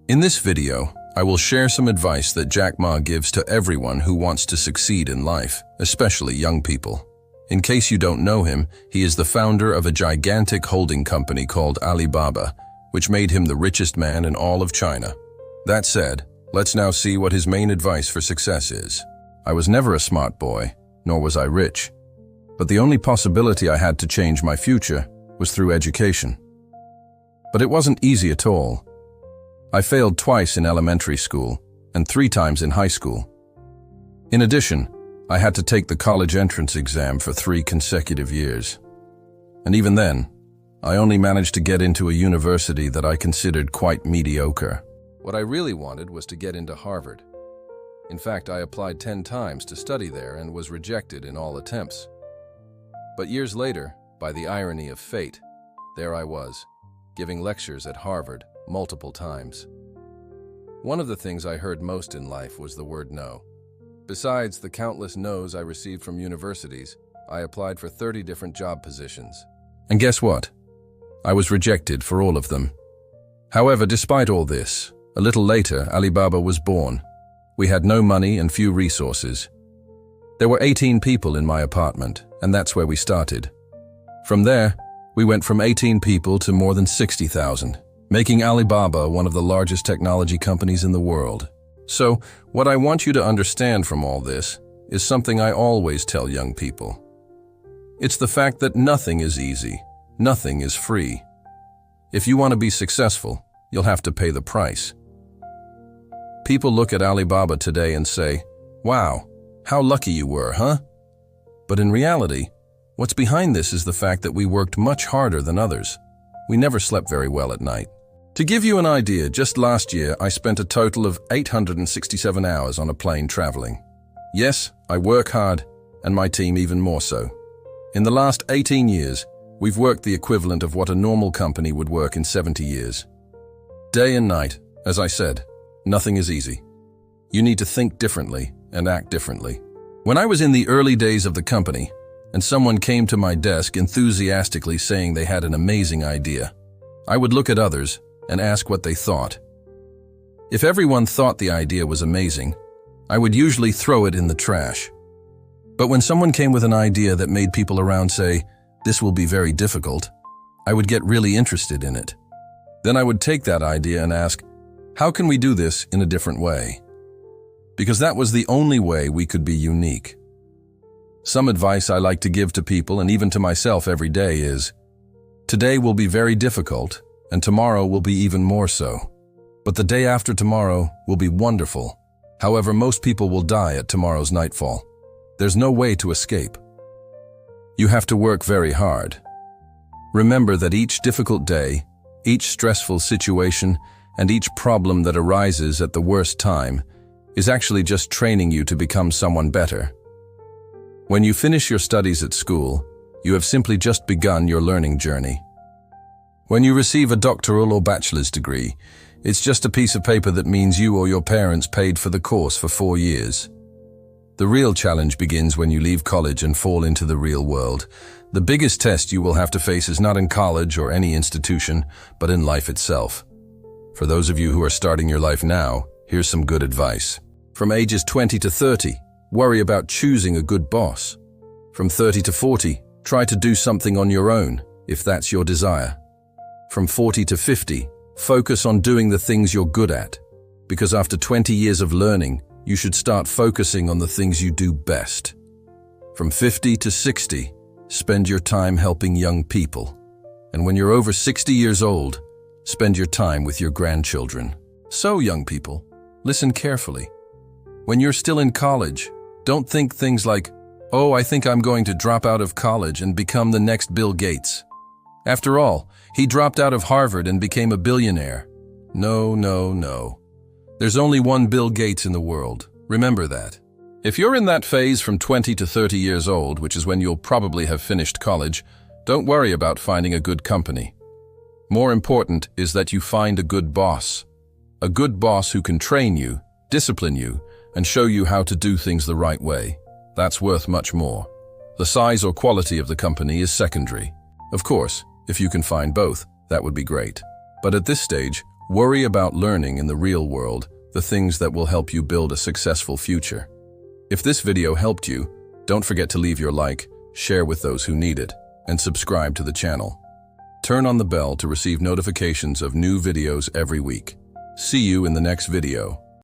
In this video, I will share some advice that Jack Ma gives to everyone who wants to succeed in life, especially young people. In case you don't know him, he is the founder of a gigantic holding company called Alibaba, which made him the richest man in all of China. That said, let's now see what his main advice for success is. I was never a smart boy, nor was I rich. But the only possibility I had to change my future was through education. But it wasn't easy at all. I failed twice in elementary school and 3 times in high school. In addition, I had to take the college entrance exam for 3 consecutive years. And even then, I only managed to get into a university that I considered quite mediocre. What I really wanted was to get into Harvard. In fact, I applied 10 times to study there and was rejected in all attempts. But years later, by the irony of fate, there I was, giving lectures at Harvard multiple times. One of the things I heard most in life was the word no. Besides the countless no's I received from universities, I applied for 30 different job positions. And guess what? I was rejected for all of them. However, despite all this, a little later, Alibaba was born. We had no money and few resources. There were 18 people in my apartment, and that's where we started. From there, we went from 18 people to more than 60,000, making Alibaba one of the largest technology companies in the world. So, what I want you to understand from all this is something I always tell young people. It's the fact that nothing is easy, nothing is free. If you want to be successful, you'll have to pay the price. People look at Alibaba today and say, "Wow, how lucky you were, huh?" But in reality, what's behind this is the fact that we worked much harder than others. We never slept very well at night. To give you an idea, just last year I spent a total of 867 hours on a plane traveling. Yes, I work hard, and my team even more so. In the last 18 years, we've worked the equivalent of what a normal company would work in 70 years. Day and night, as I said, nothing is easy. You need to think differently and act differently. When I was in the early days of the company, and someone came to my desk enthusiastically saying they had an amazing idea, I would look at others and ask what they thought. If everyone thought the idea was amazing, I would usually throw it in the trash. But when someone came with an idea that made people around say, "This will be very difficult," I would get really interested in it. Then I would take that idea and ask, how can we do this in a different way? Because that was the only way we could be unique. Some advice I like to give to people and even to myself every day is, today will be very difficult, and tomorrow will be even more so. But the day after tomorrow will be wonderful. However, most people will die at tomorrow's nightfall. There's no way to escape. You have to work very hard. Remember that each difficult day, each stressful situation, and each problem that arises at the worst time is actually just training you to become someone better. When you finish your studies at school, you have simply just begun your learning journey. When you receive a doctoral or bachelor's degree, it's just a piece of paper that means you or your parents paid for the course for 4 years. The real challenge begins when you leave college and fall into the real world. The biggest test you will have to face is not in college or any institution, but in life itself. For those of you who are starting your life now, here's some good advice. From ages 20 to 30, worry about choosing a good boss. From 30 to 40, try to do something on your own, if that's your desire. From 40 to 50, focus on doing the things you're good at, because after 20 years of learning, you should start focusing on the things you do best. From 50 to 60, spend your time helping young people. And when you're over 60 years old, spend your time with your grandchildren. So, young people, listen carefully. When you're still in college, don't think things like, "Oh, I think I'm going to drop out of college and become the next Bill Gates." After all, he dropped out of Harvard and became a billionaire. No, no, no. There's only one Bill Gates in the world. Remember that. If you're in that phase from 20 to 30 years old, which is when you'll probably have finished college, don't worry about finding a good company. More important is that you find a good boss. A good boss who can train you, discipline you, and show you how to do things the right way. That's worth much more. The size or quality of the company is secondary. Of course, if you can find both, that would be great. But at this stage, Worry about learning in the real world, the things that will help you build a successful future. If this video helped you, don't forget to leave your like, share with those who need it, and subscribe to the channel. Turn on the bell to receive notifications of new videos every week. See you in the next video.